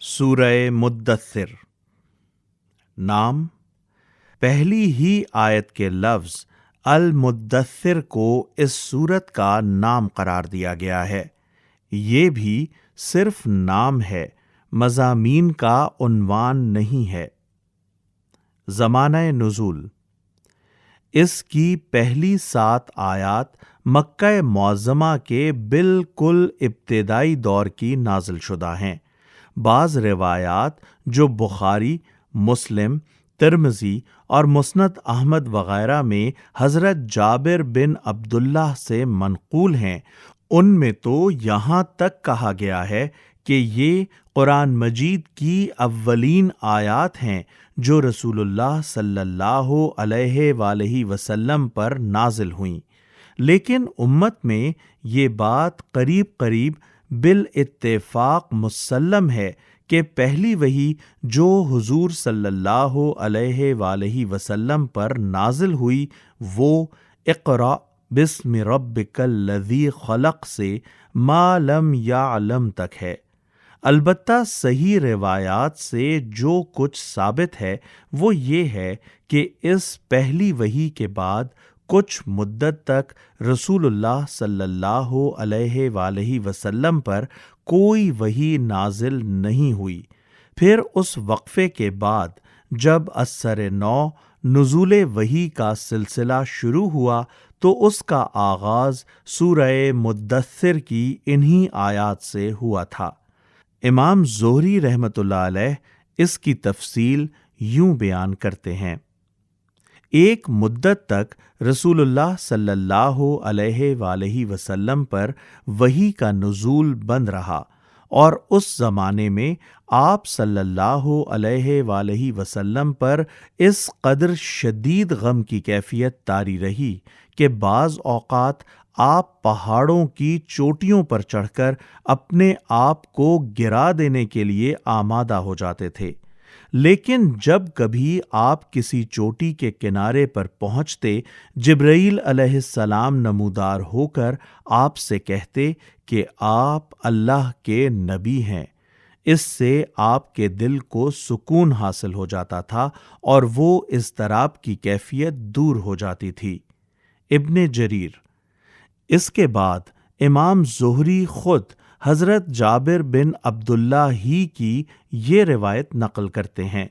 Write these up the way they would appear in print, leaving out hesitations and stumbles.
سورہ مدثر۔ نام، پہلی ہی آیت کے لفظ المدثر کو اس سورت کا نام قرار دیا گیا ہے۔ یہ بھی صرف نام ہے، مضامین کا عنوان نہیں ہے۔ زمانہ نزول، اس کی پہلی 7 آیات مکہ معظمہ کے بالکل ابتدائی دور کی نازل شدہ ہیں۔ بعض روایات جو بخاری، مسلم، ترمذی اور مسند احمد وغیرہ میں حضرت جابر بن عبداللہ سے منقول ہیں، ان میں تو یہاں تک کہا گیا ہے کہ یہ قرآن مجید کی اولین آیات ہیں جو رسول اللہ صلی اللہ علیہ وآلہ وسلم پر نازل ہوئیں، لیکن امت میں یہ بات قریب بالاتفاق مسلم ہے کہ پہلی وحی جو حضور صلی اللہ علیہ وآلہ وسلم پر نازل ہوئی وہ اقرأ بسم ربک الذی خلق سے ما لم یعلم تک ہے۔ البتہ صحیح روایات سے جو کچھ ثابت ہے وہ یہ ہے کہ اس پہلی وحی کے بعد کچھ مدت تک رسول اللہ صلی اللہ علیہ وآلہ وسلم پر کوئی وحی نازل نہیں ہوئی۔ پھر اس وقفے کے بعد جب اثر نو نزول وحی کا سلسلہ شروع ہوا تو اس کا آغاز سورہ مدثر کی انہی آیات سے ہوا تھا۔ امام زہری رحمۃ اللہ علیہ اس کی تفصیل یوں بیان کرتے ہیں: ایک مدت تک رسول اللہ صلی اللہ علیہ وآلہ وسلم پر وحی کا نزول بند رہا، اور اس زمانے میں آپ صلی اللہ علیہ وآلہ وسلم پر اس قدر شدید غم کی کیفیت طاری رہی کہ بعض اوقات آپ پہاڑوں کی چوٹیوں پر چڑھ کر اپنے آپ کو گرا دینے کے لیے آمادہ ہو جاتے تھے، لیکن جب کبھی آپ کسی چوٹی کے کنارے پر پہنچتے، جبرائیل علیہ السلام نمودار ہو کر آپ سے کہتے کہ آپ اللہ کے نبی ہیں۔ اس سے آپ کے دل کو سکون حاصل ہو جاتا تھا اور وہ اضطراب کی کیفیت دور ہو جاتی تھی۔ ابن جریر۔ اس کے بعد امام زہری خود حضرت جابر بن عبداللہ ہی کی یہ روایت نقل کرتے ہیں: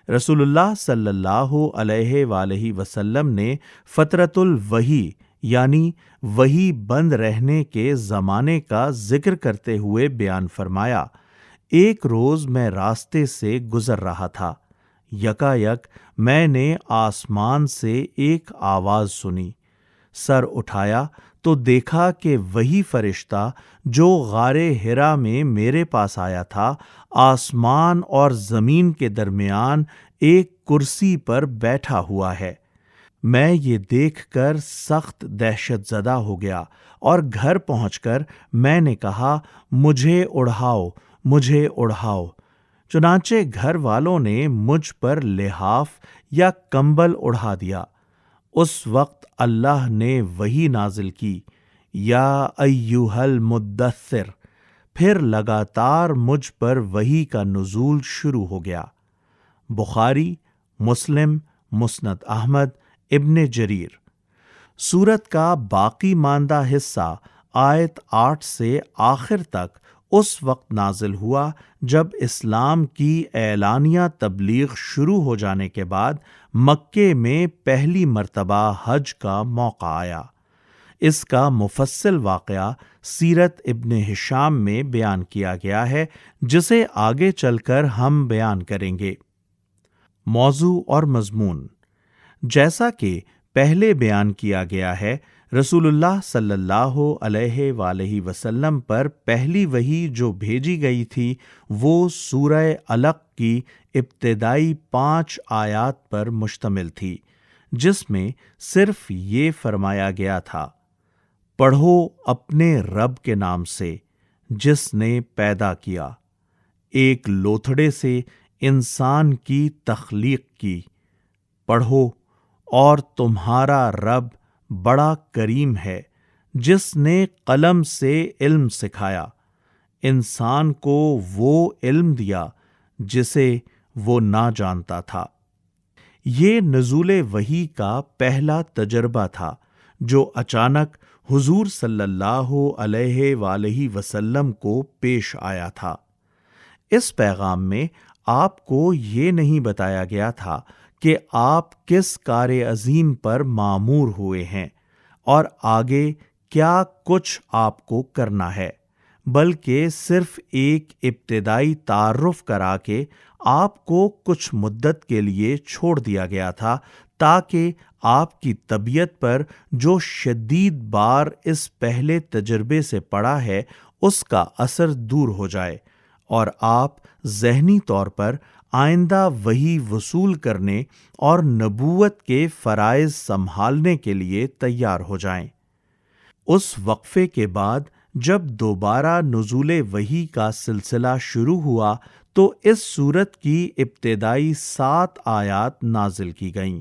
رسول اللہ صلی اللہ علیہ وآلہ وسلم نے فترۃ الوحی یعنی وحی بند رہنے کے زمانے کا ذکر کرتے ہوئے بیان فرمایا: ایک روز میں راستے سے گزر رہا تھا، یکایک میں نے آسمان سے ایک آواز سنی، سر اٹھایا تو دیکھا کہ وہی فرشتہ جو غار حرا میں میرے پاس آیا تھا آسمان اور زمین کے درمیان ایک کرسی پر بیٹھا ہوا ہے۔ میں یہ دیکھ کر سخت دہشت زدہ ہو گیا اور گھر پہنچ کر میں نے کہا مجھے اڑھاؤ، مجھے اڑھاؤ۔ چنانچہ گھر والوں نے مجھ پر لحاف یا کمبل اڑھا دیا۔ اس وقت اللہ نے وحی نازل کی: یا ایھا المدثر۔ پھر لگاتار مجھ پر وحی کا نزول شروع ہو گیا۔ بخاری، مسلم، مسند احمد، ابن جریر۔ سورت کا باقی ماندہ حصہ آیت 8 سے آخر تک اس وقت نازل ہوا جب اسلام کی اعلانیہ تبلیغ شروع ہو جانے کے بعد مکے میں پہلی مرتبہ حج کا موقع آیا۔ اس کا مفصل واقعہ سیرت ابن ہشام میں بیان کیا گیا ہے، جسے آگے چل کر ہم بیان کریں گے۔ موضوع اور مضمون: جیسا کہ پہلے بیان کیا گیا ہے، رسول اللہ صلی اللہ علیہ وآلہ وسلم پر پہلی وحی جو بھیجی گئی تھی وہ سورہ علق کی ابتدائی 5 آیات پر مشتمل تھی، جس میں صرف یہ فرمایا گیا تھا: پڑھو اپنے رب کے نام سے جس نے پیدا کیا، ایک لوتھڑے سے انسان کی تخلیق کی۔ پڑھو اور تمہارا رب بڑا کریم ہے جس نے قلم سے علم سکھایا، انسان کو وہ علم دیا جسے وہ نہ جانتا تھا۔ یہ نزول وحی کا پہلا تجربہ تھا جو اچانک حضور صلی اللہ علیہ وآلہ وسلم کو پیش آیا تھا۔ اس پیغام میں آپ کو یہ نہیں بتایا گیا تھا کہ آپ کس کار عظیم پر مامور ہوئے ہیں اور آگے کیا کچھ آپ کو کرنا ہے، بلکہ صرف ایک ابتدائی تعارف کرا کے آپ کو کچھ مدت کے لیے چھوڑ دیا گیا تھا تاکہ آپ کی طبیعت پر جو شدید بار اس پہلے تجربے سے پڑا ہے اس کا اثر دور ہو جائے اور آپ ذہنی طور پر آئندہ وحی وصول کرنے اور نبوت کے فرائض سنبھالنے کے لیے تیار ہو جائیں۔ اس وقفے کے بعد جب دوبارہ نزول وحی کا سلسلہ شروع ہوا تو اس سورت کی ابتدائی 7 آیات نازل کی گئیں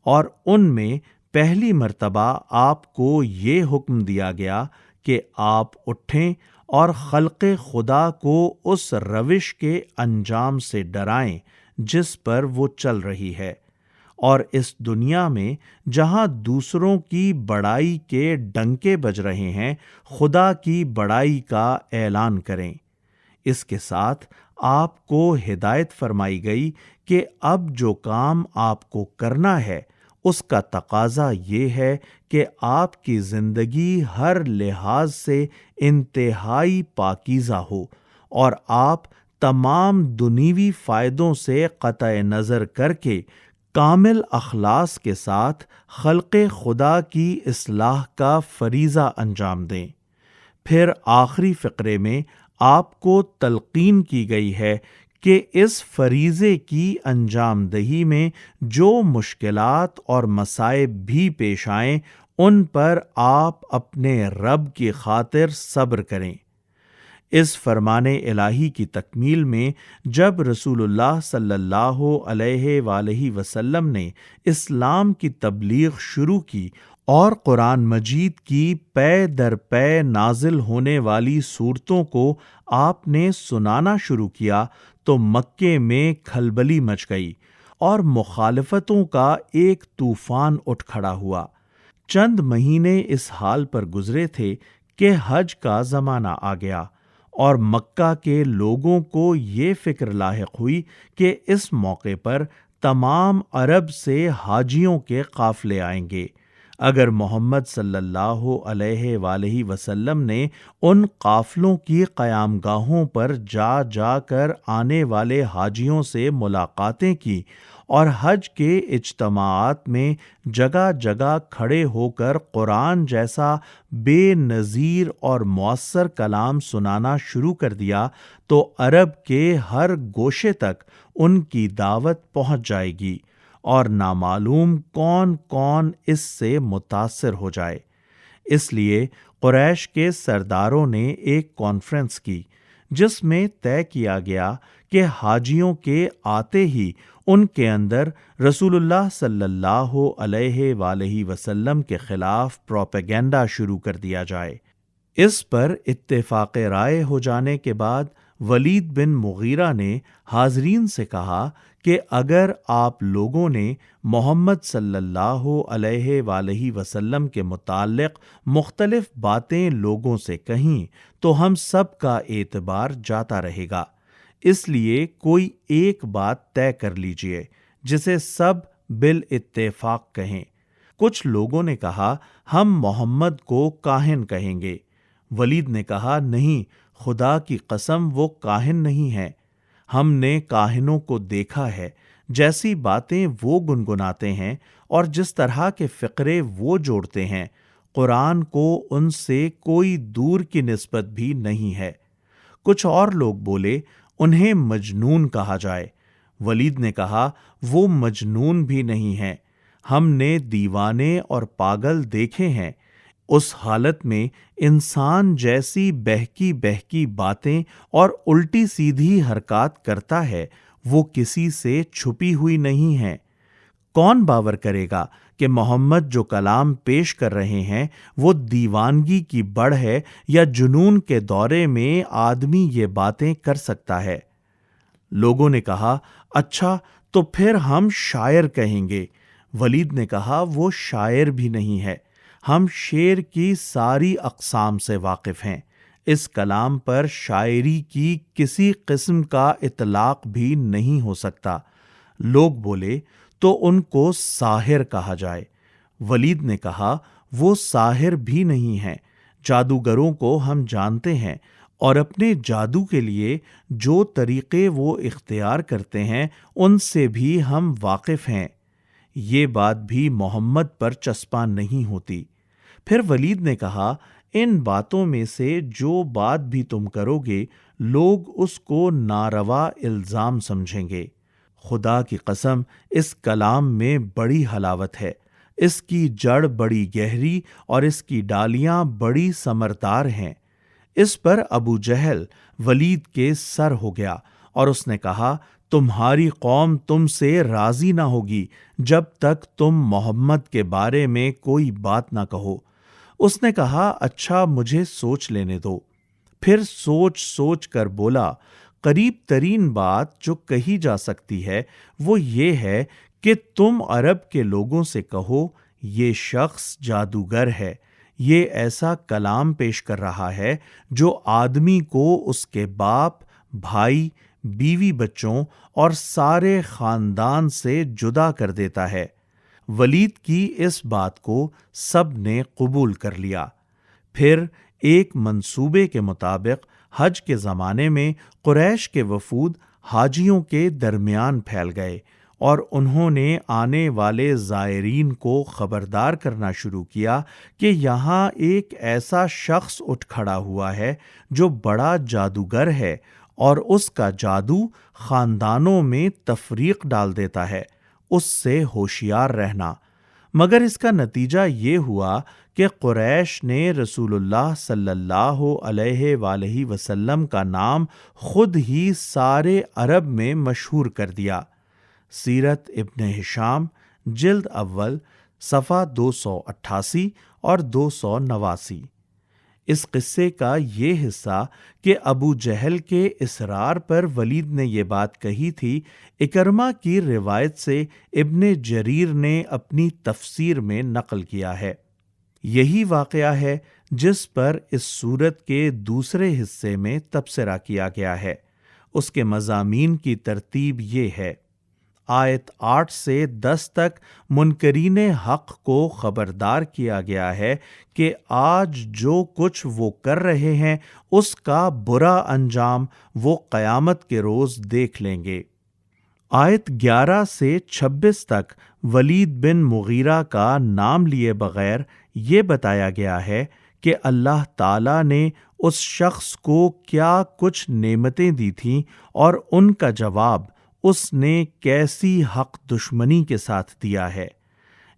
اور ان میں پہلی مرتبہ آپ کو یہ حکم دیا گیا کہ آپ اٹھیں اور خلق خدا کو اس روش کے انجام سے ڈرائیں جس پر وہ چل رہی ہے، اور اس دنیا میں جہاں دوسروں کی بڑائی کے ڈنکے بج رہے ہیں خدا کی بڑائی کا اعلان کریں۔ اس کے ساتھ آپ کو ہدایت فرمائی گئی کہ اب جو کام آپ کو کرنا ہے اس کا تقاضا یہ ہے کہ آپ کی زندگی ہر لحاظ سے انتہائی پاکیزہ ہو اور آپ تمام دنیوی فائدوں سے قطع نظر کر کے کامل اخلاص کے ساتھ خلق خدا کی اصلاح کا فریضہ انجام دیں۔ پھر آخری فقرے میں آپ کو تلقین کی گئی ہے کہ اس فریضے کی انجام دہی میں جو مشکلات اور مصائب بھی پیش آئیں ان پر آپ اپنے رب کی خاطر صبر کریں۔ اس فرمان الہی کی تکمیل میں جب رسول اللہ صلی اللہ علیہ وآلہ وسلم نے اسلام کی تبلیغ شروع کی اور قرآن مجید کی پے در پے نازل ہونے والی صورتوں کو آپ نے سنانا شروع کیا تو مکے میں کھلبلی مچ گئی اور مخالفتوں کا ایک طوفان اٹھ کھڑا ہوا۔ چند مہینے اس حال پر گزرے تھے کہ حج کا زمانہ آ گیا اور مکہ کے لوگوں کو یہ فکر لاحق ہوئی کہ اس موقع پر تمام عرب سے حاجیوں کے قافلے آئیں گے۔ اگر محمد صلی اللہ علیہ وآلہ وسلم نے ان قافلوں کی قیام گاہوں پر جا جا کر آنے والے حاجیوں سے ملاقاتیں کی اور حج کے اجتماعات میں جگہ جگہ کھڑے ہو کر قرآن جیسا بے نظیر اور مؤثر کلام سنانا شروع کر دیا تو عرب کے ہر گوشے تک ان کی دعوت پہنچ جائے گی اور نامعلوم کون کون اس سے متاثر ہو جائے۔ اس لیے قریش کے سرداروں نے ایک کانفرنس کی جس میں طے کیا گیا کہ حاجیوں کے آتے ہی ان کے اندر رسول اللہ صلی اللہ علیہ وآلہ وسلم کے خلاف پروپیگنڈا شروع کر دیا جائے۔ اس پر اتفاق رائے ہو جانے کے بعد ولید بن مغیرہ نے حاضرین سے کہا کہ اگر آپ لوگوں نے محمد صلی اللہ علیہ وآلہ وسلم کے متعلق مختلف باتیں لوگوں سے کہیں تو ہم سب کا اعتبار جاتا رہے گا، اس لیے کوئی ایک بات طے کر لیجئے جسے سب بالاتفاق کہیں۔ کچھ لوگوں نے کہا ہم محمد کو کاہن کہیں گے۔ ولید نے کہا نہیں، خدا کی قسم وہ کاہن نہیں ہے، ہم نے کاہنوں کو دیکھا ہے، جیسی باتیں وہ گنگناتے ہیں اور جس طرح کے فقرے وہ جوڑتے ہیں قرآن کو ان سے کوئی دور کی نسبت بھی نہیں ہے۔ کچھ اور لوگ بولے انہیں مجنون کہا جائے۔ ولید نے کہا وہ مجنون بھی نہیں ہیں، ہم نے دیوانے اور پاگل دیکھے ہیں، اس حالت میں انسان جیسی بہکی بہکی باتیں اور الٹی سیدھی حرکات کرتا ہے وہ کسی سے چھپی ہوئی نہیں ہیں۔ کون باور کرے گا کہ محمد جو کلام پیش کر رہے ہیں وہ دیوانگی کی بڑھ ہے یا جنون کے دورے میں آدمی یہ باتیں کر سکتا ہے؟ لوگوں نے کہا، اچھا تو پھر ہم شاعر کہیں گے۔ ولید نے کہا، وہ شاعر بھی نہیں ہے، ہم شعر کی ساری اقسام سے واقف ہیں، اس کلام پر شاعری کی کسی قسم کا اطلاق بھی نہیں ہو سکتا۔ لوگ بولے، تو ان کو ساحر کہا جائے۔ ولید نے کہا، وہ ساحر بھی نہیں ہیں، جادوگروں کو ہم جانتے ہیں، اور اپنے جادو کے لیے جو طریقے وہ اختیار کرتے ہیں ان سے بھی ہم واقف ہیں۔ یہ بات بھی محمد پر چسپاں نہیں ہوتی۔ پھر ولید نے کہا، ان باتوں میں سے جو بات بھی تم کرو گے لوگ اس کو ناروا الزام سمجھیں گے۔ خدا کی قسم، اس کلام میں بڑی حلاوت ہے، اس کی جڑ بڑی گہری اور اس کی ڈالیاں بڑی ثمردار ہیں۔ اس پر ابو جہل ولید کے سر ہو گیا اور اس نے کہا، تمہاری قوم تم سے راضی نہ ہوگی جب تک تم محمد کے بارے میں کوئی بات نہ کہو۔ اس نے کہا، اچھا مجھے سوچ لینے دو۔ پھر سوچ سوچ کر بولا، قریب ترین بات جو کہی جا سکتی ہے وہ یہ ہے کہ تم عرب کے لوگوں سے کہو، یہ شخص جادوگر ہے، یہ ایسا کلام پیش کر رہا ہے جو آدمی کو اس کے باپ، بھائی، بیوی بچوں اور سارے خاندان سے جدا کر دیتا ہے۔ ولید کی اس بات کو سب نے قبول کر لیا۔ پھر ایک منصوبے کے مطابق حج کے زمانے میں قریش کے وفود حاجیوں کے درمیان پھیل گئے اور انہوں نے آنے والے زائرین کو خبردار کرنا شروع کیا کہ یہاں ایک ایسا شخص اٹھ کھڑا ہوا ہے جو بڑا جادوگر ہے اور اس کا جادو خاندانوں میں تفریق ڈال دیتا ہے، اس سے ہوشیار رہنا۔ مگر اس کا نتیجہ یہ ہوا کہ قریش نے رسول اللہ صلی اللہ علیہ وآلہ وسلم کا نام خود ہی سارے عرب میں مشہور کر دیا۔ سیرت ابن ہشام جلد اول صفحہ 288 اور 289۔ اس قصے کا یہ حصہ کہ ابو جہل کے اصرار پر ولید نے یہ بات کہی تھی، اکرمہ کی روایت سے ابن جریر نے اپنی تفسیر میں نقل کیا ہے۔ یہی واقعہ ہے جس پر اس سورت کے دوسرے حصے میں تبصرہ کیا گیا ہے۔ اس کے مضامین کی ترتیب یہ ہے: آیت 8 سے 10 تک منکرین حق کو خبردار کیا گیا ہے کہ آج جو کچھ وہ کر رہے ہیں اس کا برا انجام وہ قیامت کے روز دیکھ لیں گے۔ آیت 11 سے 26 تک ولید بن مغیرہ کا نام لیے بغیر یہ بتایا گیا ہے کہ اللہ تعالیٰ نے اس شخص کو کیا کچھ نعمتیں دی تھیں اور ان کا جواب اس نے کیسی حق دشمنی کے ساتھ دیا ہے۔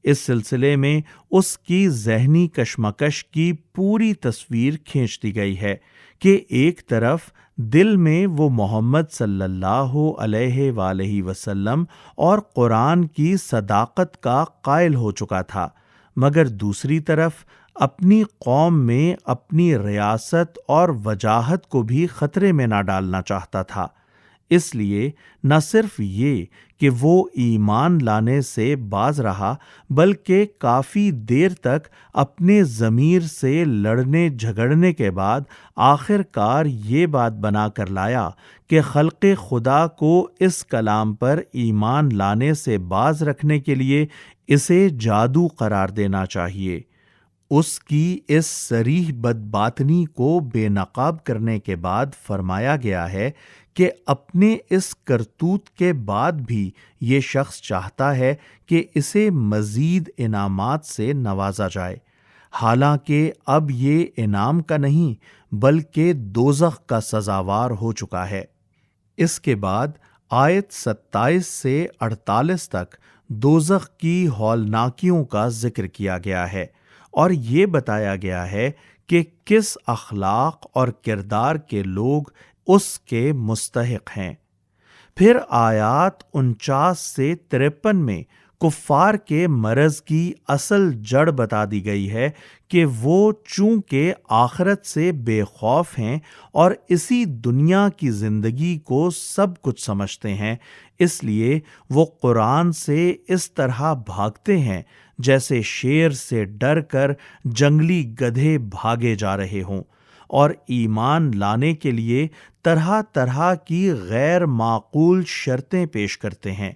اس سلسلے میں اس کی ذہنی کشمکش کی پوری تصویر کھینچ دی گئی ہے کہ ایک طرف دل میں وہ محمد صلی اللہ علیہ وآلہ وسلم اور قرآن کی صداقت کا قائل ہو چکا تھا، مگر دوسری طرف اپنی قوم میں اپنی ریاست اور وجاہت کو بھی خطرے میں نہ ڈالنا چاہتا تھا۔ اس لیے نہ صرف یہ کہ وہ ایمان لانے سے باز رہا بلکہ کافی دیر تک اپنے ضمیر سے لڑنے جھگڑنے کے بعد آخر کار یہ بات بنا کر لایا کہ خلق خدا کو اس کلام پر ایمان لانے سے باز رکھنے کے لیے اسے جادو قرار دینا چاہیے۔ اس کی اس صریح بدباطنی کو بے نقاب کرنے کے بعد فرمایا گیا ہے کہ اپنے اس کرتوت کے بعد بھی یہ شخص چاہتا ہے کہ اسے مزید انعامات سے نوازا جائے، حالانکہ اب یہ انعام کا نہیں بلکہ دوزخ کا سزاوار ہو چکا ہے۔ اس کے بعد آیت 27 سے 48 تک دوزخ کی ہولناکیوں کا ذکر کیا گیا ہے اور یہ بتایا گیا ہے کہ کس اخلاق اور کردار کے لوگ اس کے مستحق ہیں۔ پھر آیات 49 سے 53 میں کفار کے مرض کی اصل جڑ بتا دی گئی ہے کہ وہ چونکہ آخرت سے بے خوف ہیں اور اسی دنیا کی زندگی کو سب کچھ سمجھتے ہیں، اس لیے وہ قرآن سے اس طرح بھاگتے ہیں جیسے شیر سے ڈر کر جنگلی گدھے بھاگے جا رہے ہوں، اور ایمان لانے کے لیے طرح طرح کی غیر معقول شرطیں پیش کرتے ہیں،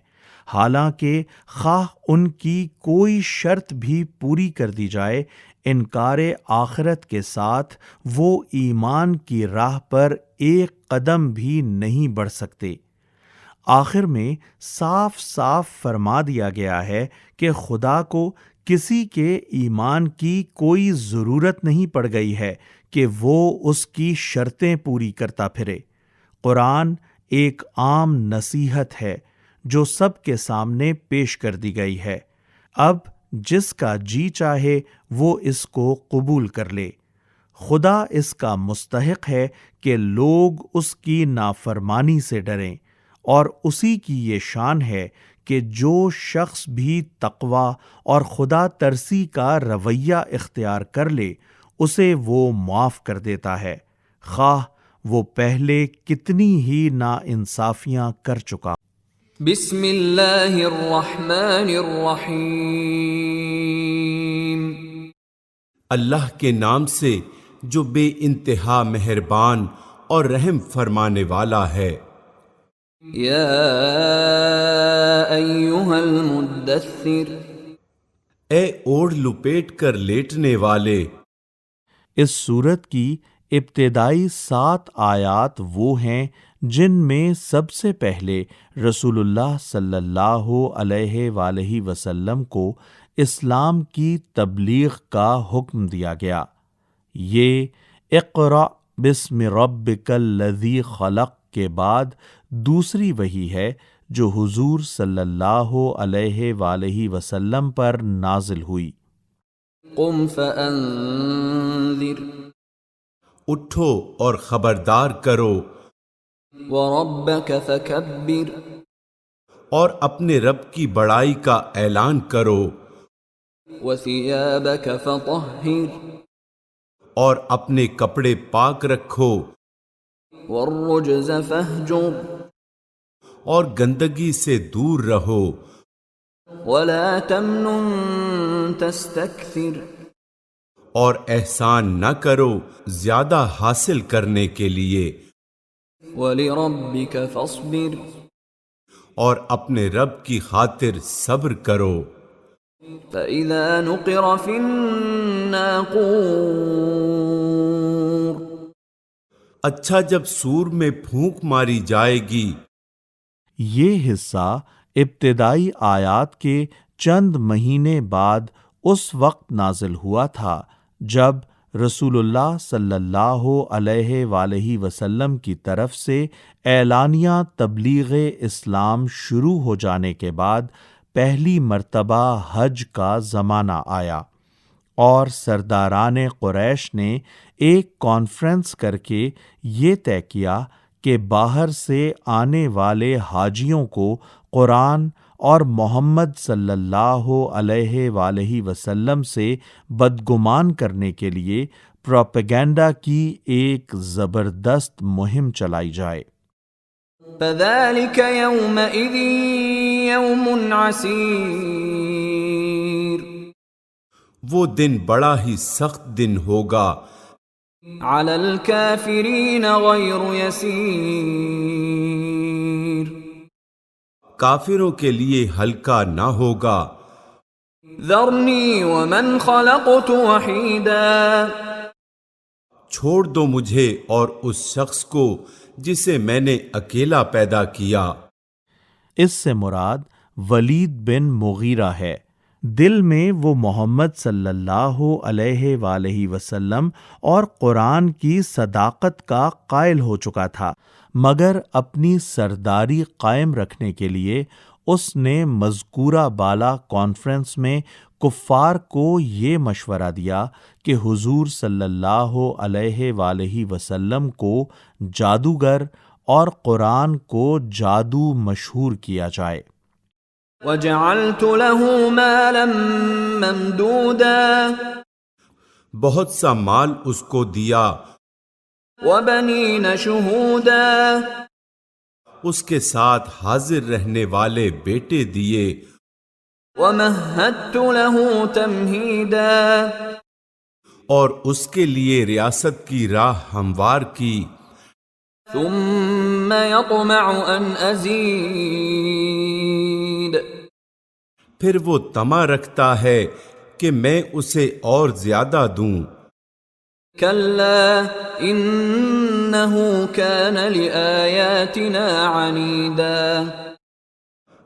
حالانکہ خواہ ان کی کوئی شرط بھی پوری کر دی جائے، انکار آخرت کے ساتھ وہ ایمان کی راہ پر ایک قدم بھی نہیں بڑھ سکتے۔ آخر میں صاف صاف فرما دیا گیا ہے کہ خدا کو کسی کے ایمان کی کوئی ضرورت نہیں پڑ گئی ہے کہ وہ اس کی شرطیں پوری کرتا پھرے۔ قرآن ایک عام نصیحت ہے جو سب کے سامنے پیش کر دی گئی ہے، اب جس کا جی چاہے وہ اس کو قبول کر لے۔ خدا اس کا مستحق ہے کہ لوگ اس کی نافرمانی سے ڈریں، اور اسی کی یہ شان ہے کہ جو شخص بھی تقویٰ اور خدا ترسی کا رویہ اختیار کر لے اسے وہ معاف کر دیتا ہے، خواہ وہ پہلے کتنی ہی ناانصافیاں کر چکا۔ بسم اللہ الرحمن الرحیم، اللہ کے نام سے جو بے انتہا مہربان اور رحم فرمانے والا ہے۔ یا ایہا المدثر، اے اوڑھ لپیٹ کر لیٹنے والے۔ اس سورت کی ابتدائی 7 آیات وہ ہیں جن میں سب سے پہلے رسول اللہ صلی اللہ علیہ وآلہ وسلم کو اسلام کی تبلیغ کا حکم دیا گیا۔ یہ اقرأ بسم ربک الذی خلق کے بعد دوسری وحی ہے جو حضور صلی اللہ علیہ وآلہ وسلم پر نازل ہوئی۔ قم فانذر، اٹھو اور خبردار کرو، وربک فکبر، اور اپنے رب کی بڑائی کا اعلان کرو، وثیابک فطہر، اور اپنے کپڑے پاک رکھو، والرجز فہجر، اور گندگی سے دور رہو، ولا تمنن تستکثر، اور احسان نہ کرو زیادہ حاصل کرنے کے لیے، ولربک فاصبر، اور اپنے رب کی خاطر صبر کرو۔ فإذا نقر في الناقور، اچھا جب سور میں پھونک ماری جائے گی۔ یہ حصہ ابتدائی آیات کے چند مہینے بعد اس وقت نازل ہوا تھا جب رسول اللہ صلی اللہ علیہ وآلہ وسلم کی طرف سے اعلانیہ تبلیغ اسلام شروع ہو جانے کے بعد پہلی مرتبہ حج کا زمانہ آیا، اور سرداران قریش نے ایک کانفرنس کر کے یہ طے کیا کہ باہر سے آنے والے حاجیوں کو قرآن اور محمد صلی اللہ علیہ وآلہ وسلم سے بدگمان کرنے کے لیے پروپیگنڈا کی ایک زبردست مہم چلائی جائے۔ فذلك يومئذ يوم عسير، وہ دن بڑا ہی سخت دن ہوگا، على الكافرين غير يسير، کافروں کے لیے ہلکا نہ ہوگا۔ ذرني ومن خلقت وحيدا، چھوڑ دو مجھے اور اس شخص کو جسے میں نے اکیلا پیدا کیا۔ اس سے مراد ولید بن مغیرہ ہے۔ دل میں وہ محمد صلی اللہ علیہ وآلہ وسلم اور قرآن کی صداقت کا قائل ہو چکا تھا، مگر اپنی سرداری قائم رکھنے کے لیے اس نے مذکورہ بالا کانفرنس میں کفار کو یہ مشورہ دیا کہ حضور صلی اللہ علیہ وآلہ وسلم کو جادوگر اور قرآن کو جادو مشہور کیا جائے۔ وجعلت له مالا ممدودا بہت سا مال اس کو دیا، وبنين شهودا اس کے ساتھ حاضر رہنے والے بیٹے دیے، ومهدت له تمهيدا اور اس کے لیے ریاست کی راہ ہموار کی، ثم يطمع ان ازيد پھر وہ طمع رکھتا ہے کہ میں اسے اور زیادہ دوں، كلا انه كان لآياتنا عنيدا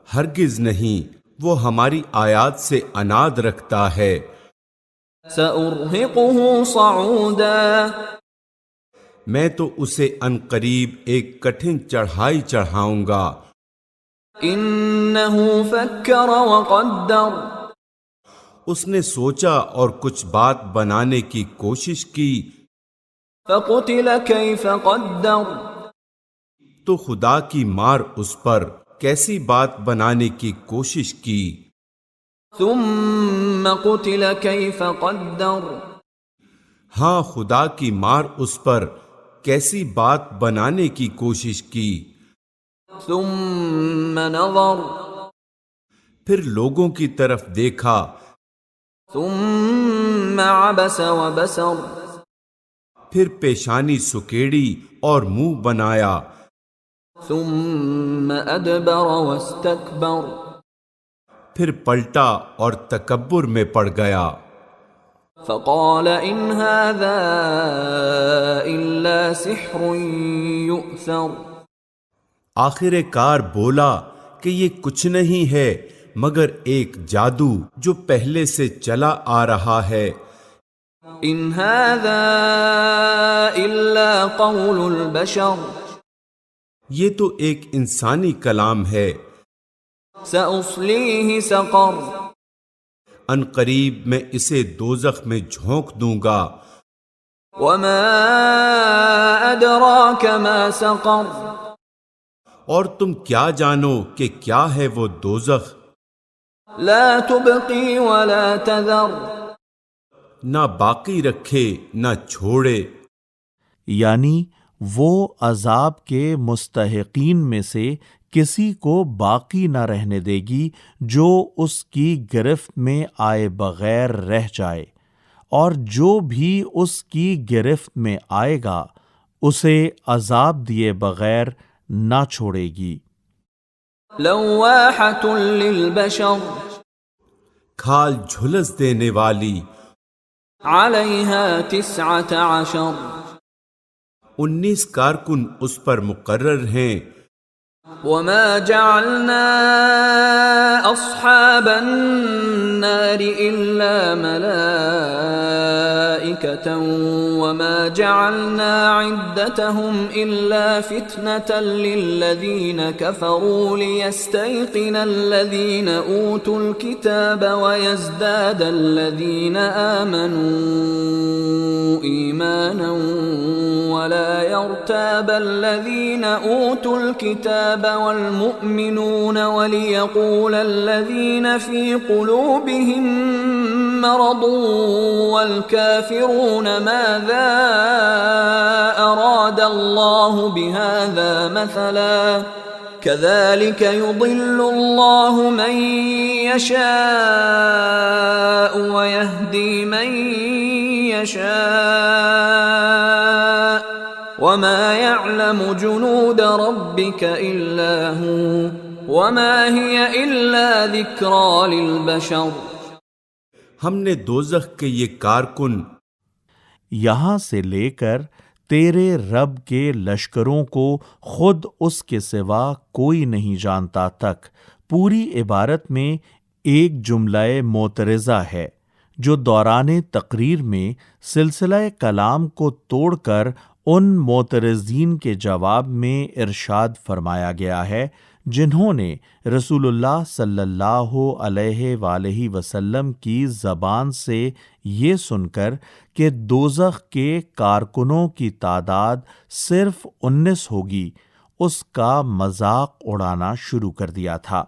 ہرگز نہیں، وہ ہماری آیات سے عناد رکھتا ہے، سأرهقه صعودا میں تو اسے عنقریب ایک کٹھن چڑھائی چڑھاؤں گا، انه فكر وقدر اس نے سوچا اور کچھ بات بنانے کی کوشش کی، فقتل كيف قدر تو خدا کی مار اس پر، کیسی بات بنانے کی کوشش کی، ثم قتل كيف قدر ہاں خدا کی مار اس پر، کیسی بات بنانے کی کوشش کی، ثم نظر پھر لوگوں کی طرف دیکھا، ثم عبس وبسر پھر پیشانی سکیڑی اور منہ بنایا، ثم ادبر واستكبر پھر پلٹا اور تکبر میں پڑ گیا، فقال ان هذا الا سحر يؤثر آخر کار بولا کہ یہ کچھ نہیں ہے مگر ایک جادو جو پہلے سے چلا آ رہا ہے، ان هذا الا قول البشر یہ تو ایک انسانی کلام ہے، سأصليه سقر عنقریب میں اسے دوزخ میں جھونک دوں گا، وما ادراك ما سقر اور تم کیا جانو کہ کیا ہے وہ دوزخ، لا تبقي ولا تذر نہ باقی رکھے نہ چھوڑے، یعنی وہ عذاب کے مستحقین میں سے کسی کو باقی نہ رہنے دے گی جو اس کی گرفت میں آئے بغیر رہ جائے، اور جو بھی اس کی گرفت میں آئے گا اسے عذاب دیے بغیر نہ چھوڑے گی۔ لواحة للبشر کھال جھلس دینے والی، عليها 19 19 کارکن اس پر مقرر ہیں، وما جعلنا أصحاب النار إلا ملائكة وما جعلنا عدتهم إلا فتنة للذين كفروا ليستيقن الذين أوتوا الكتاب ويزداد الذين آمنوا إيمانا ولا يرتاب الذين أوتوا الكتاب والمؤمنون وليقول الذين في قلوبهم مرض والكافرون ماذا أراد الله بهذا مثلا كذلك يضل الله من يشاء ويهدي من يشاء وما يعلم جنود ربك إلا هو وما هي إلا ذكرى للبشر۔ ہم نے دوزخ کے یہ کارکن یہاں سے لے کر تیرے رب کے لشکروں کو خود اس کے سوا کوئی نہیں جانتا تک پوری عبارت میں ایک جملہ معترضہ ہے جو دوران تقریر میں سلسلہ کلام کو توڑ کر ان معترضین کے جواب میں ارشاد فرمایا گیا ہے جنہوں نے رسول اللہ صلی اللہ علیہ وآلہ وسلم کی زبان سے یہ سن کر کہ دوزخ کے کارکنوں کی تعداد صرف 19 ہوگی اس کا مذاق اڑانا شروع کر دیا تھا۔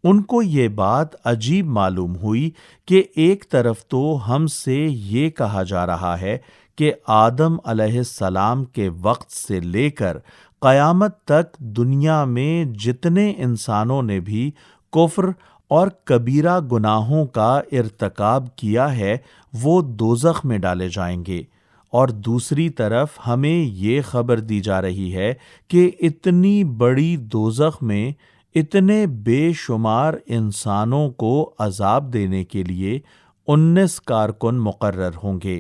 ان کو یہ بات عجیب معلوم ہوئی کہ ایک طرف تو ہم سے یہ کہا جا رہا ہے کہ آدم علیہ السلام کے وقت سے لے کر قیامت تک دنیا میں جتنے انسانوں نے بھی کفر اور کبیرہ گناہوں کا ارتکاب کیا ہے وہ دوزخ میں ڈالے جائیں گے، اور دوسری طرف ہمیں یہ خبر دی جا رہی ہے کہ اتنی بڑی دوزخ میں اتنے بے شمار انسانوں کو عذاب دینے کے لیے 19 کارکن مقرر ہوں گے۔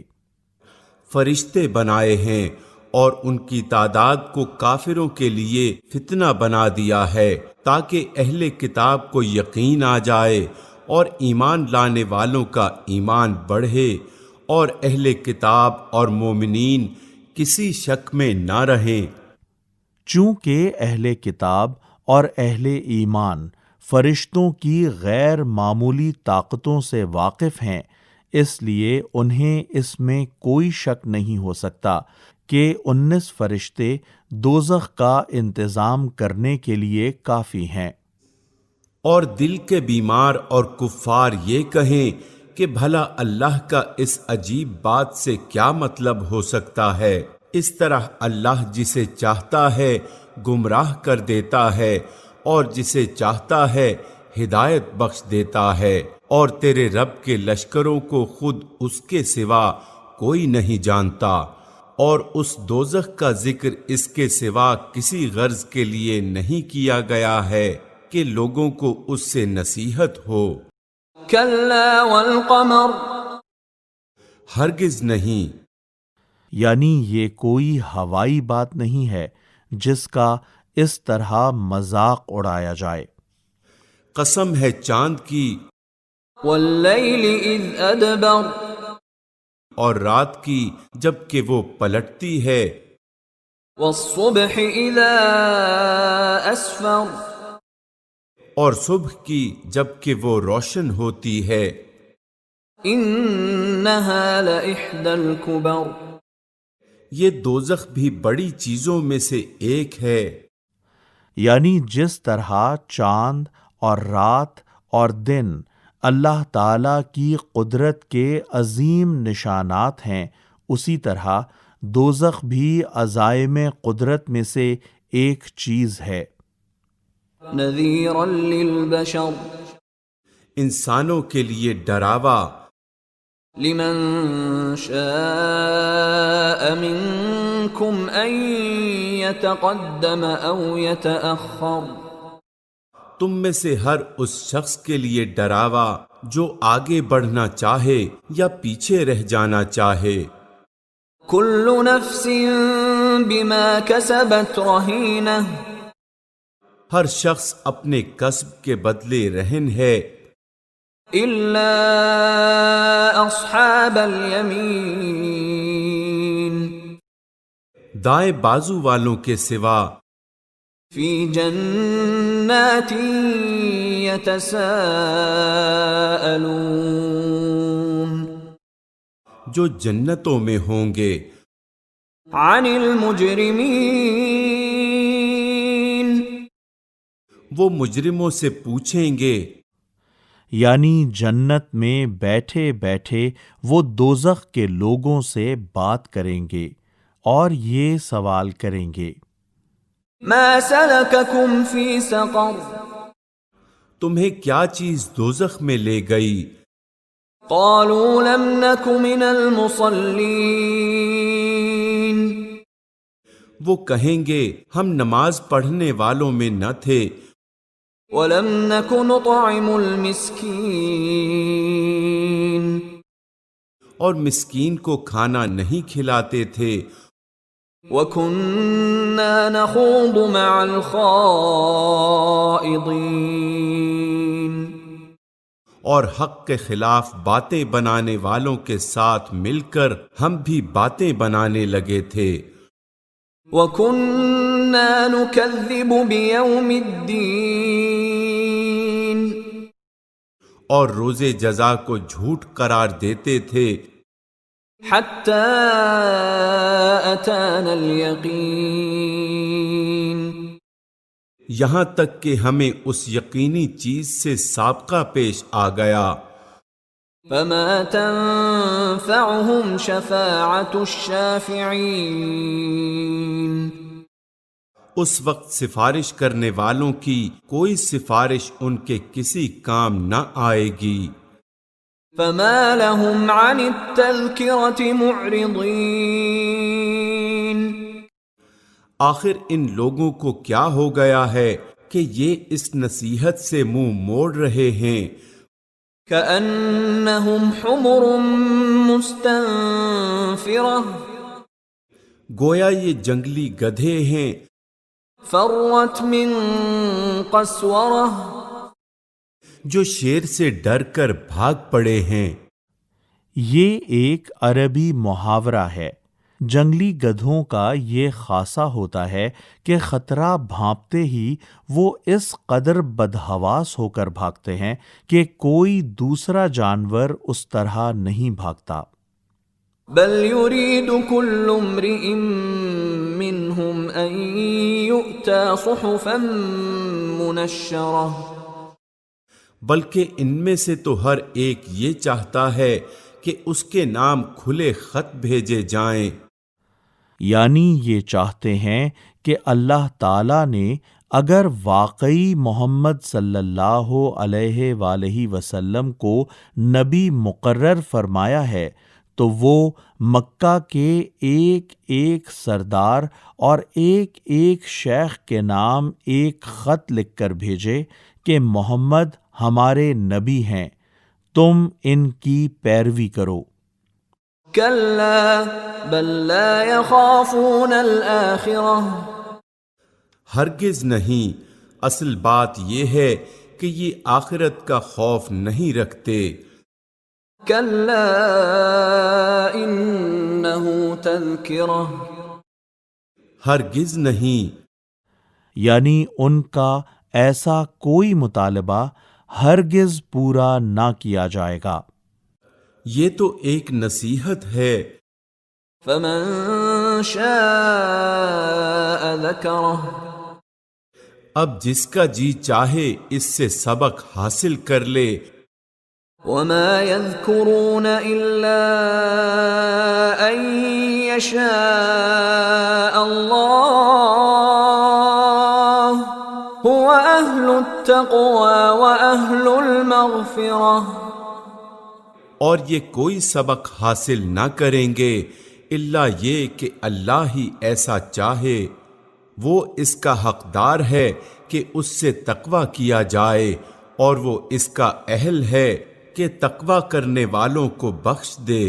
فرشتے بنائے ہیں اور ان کی تعداد کو کافروں کے لیے فتنہ بنا دیا ہے تاکہ اہل کتاب کو یقین آ جائے اور ایمان لانے والوں کا ایمان بڑھے اور اہل کتاب اور مومنین کسی شک میں نہ رہیں۔ چونکہ اہل کتاب اور اہل ایمان فرشتوں کی غیر معمولی طاقتوں سے واقف ہیں، اس لیے انہیں اس میں کوئی شک نہیں ہو سکتا کہ 19 فرشتے دوزخ کا انتظام کرنے کے لیے کافی ہیں۔ اور دل کے بیمار اور کفار یہ کہیں کہ بھلا اللہ کا اس عجیب بات سے کیا مطلب ہو سکتا ہے؟ اس طرح اللہ جسے چاہتا ہے گمراہ کر دیتا ہے اور جسے چاہتا ہے ہدایت بخش دیتا ہے، اور تیرے رب کے لشکروں کو خود اس کے سوا کوئی نہیں جانتا، اور اس دوزخ کا ذکر اس کے سوا کسی غرض کے لیے نہیں کیا گیا ہے کہ لوگوں کو اس سے نصیحت ہو۔ کلا والقمر، ہرگز نہیں، یعنی یہ کوئی ہوائی بات نہیں ہے جس کا اس طرح مذاق اڑایا جائے۔ قسم ہے چاند کی واللیل اذ ادبر، اور رات کی جب کہ وہ پلٹتی ہے، والصبح اذا اسفر، اور صبح کی جب کہ وہ روشن ہوتی ہے۔ انہا لإحدى الكبر، یہ دوزخ بھی بڑی چیزوں میں سے ایک ہے۔ یعنی جس طرح چاند اور رات اور دن اللہ تعالی کی قدرت کے عظیم نشانات ہیں، اسی طرح دوزخ بھی عزائم قدرت میں سے ایک چیز ہے۔ نذیرا للبشر، انسانوں کے لیے ڈراوا، لمن شاء منکم ان یتقدم او یتأخر، تم میں سے ہر اس شخص کے لیے ڈراوا جو آگے بڑھنا چاہے یا پیچھے رہ جانا چاہے۔ کل نفس بما کسبت رہینہ، ہر شخص اپنے کسب کے بدلے رہن ہے، الا اصحاب الیمین، دائیں بازو والوں کے سوا، فی جنات یتساءلون، جو جنتوں میں ہوں گے، عن المجرمین، وہ مجرموں سے پوچھیں گے۔ یعنی جنت میں بیٹھے بیٹھے وہ دوزخ کے لوگوں سے بات کریں گے اور یہ سوال کریں گے، ما سلککم فی سقر، تمہیں کیا چیز دوزخ میں لے گئی؟ قالوا لم نک من المصلین، وہ کہیں گے ہم نماز پڑھنے والوں میں نہ تھے، ولم نک نطعم المسکین، اور مسکین کو کھانا نہیں کھلاتے تھے، وَكُنَّا نَخُوضُ مَعَ الْخَائِضِينَ، اور حق کے خلاف باتیں بنانے والوں کے ساتھ مل کر ہم بھی باتیں بنانے لگے تھے، وَكُنَّا نُكَذِّبُ بِيَوْمِ الدِّينِ، اور روز جزا کو جھوٹ قرار دیتے تھے، حَتَّى أَتَانَا الْيَقِينَ، یہاں تک کہ ہمیں اس یقینی چیز سے سابقہ پیش آ گیا، فما تنفعهم شفاعة الشافعين اس وقت سفارش کرنے والوں کی کوئی سفارش ان کے کسی کام نہ آئے گی۔ فما لهم عن التذكرة معرضين آخر ان لوگوں کو کیا ہو گیا ہے کہ یہ اس نصیحت سے منہ موڑ رہے ہیں، كأنهم حمر مستنفرة گویا یہ جنگلی گدھے ہیں، فرت من قسورة جو شیر سے ڈر کر بھاگ پڑے ہیں۔ یہ ایک عربی محاورہ ہے۔ جنگلی گدھوں کا یہ خاصہ ہوتا ہے کہ خطرہ بھانپتے ہی وہ اس قدر بدحواس ہو کر بھاگتے ہیں کہ کوئی دوسرا جانور اس طرح نہیں بھاگتا۔ بل يريد كل امرئ منهم أن يؤتى صحفا منشرة بلکہ ان میں سے تو ہر ایک یہ چاہتا ہے کہ اس کے نام کھلے خط بھیجے جائیں، یعنی یہ چاہتے ہیں کہ اللہ تعالیٰ نے اگر واقعی محمد صلی اللہ علیہ وآلہ وسلم کو نبی مقرر فرمایا ہے تو وہ مکہ کے ایک ایک سردار اور ایک ایک شیخ کے نام ایک خط لکھ کر بھیجے کہ محمد ہمارے نبی ہیں، تم ان کی پیروی کرو۔ كلا بل لا يخافون الآخرة ہرگز نہیں، اصل بات یہ ہے کہ یہ آخرت کا خوف نہیں رکھتے، كلا إنه تذكرة ہرگز نہیں، یعنی ان کا ایسا کوئی مطالبہ ہرگز پورا نہ کیا جائے گا۔ یہ تو ایک نصیحت ہے، فمن شاء ذكره اب جس کا جی چاہے اس سے سبق حاصل کر لے، وما يذكرون إلا أن يشاء الله هو أهل التقوى وأهل المغفرة اور یہ کوئی سبق حاصل نہ کریں گے الا یہ کہ اللہ ہی ایسا چاہے، وہ اس کا حقدار ہے کہ اس سے تقوی کیا جائے، اور وہ اس کا اہل ہے کہ تقوی کرنے والوں کو بخش دے۔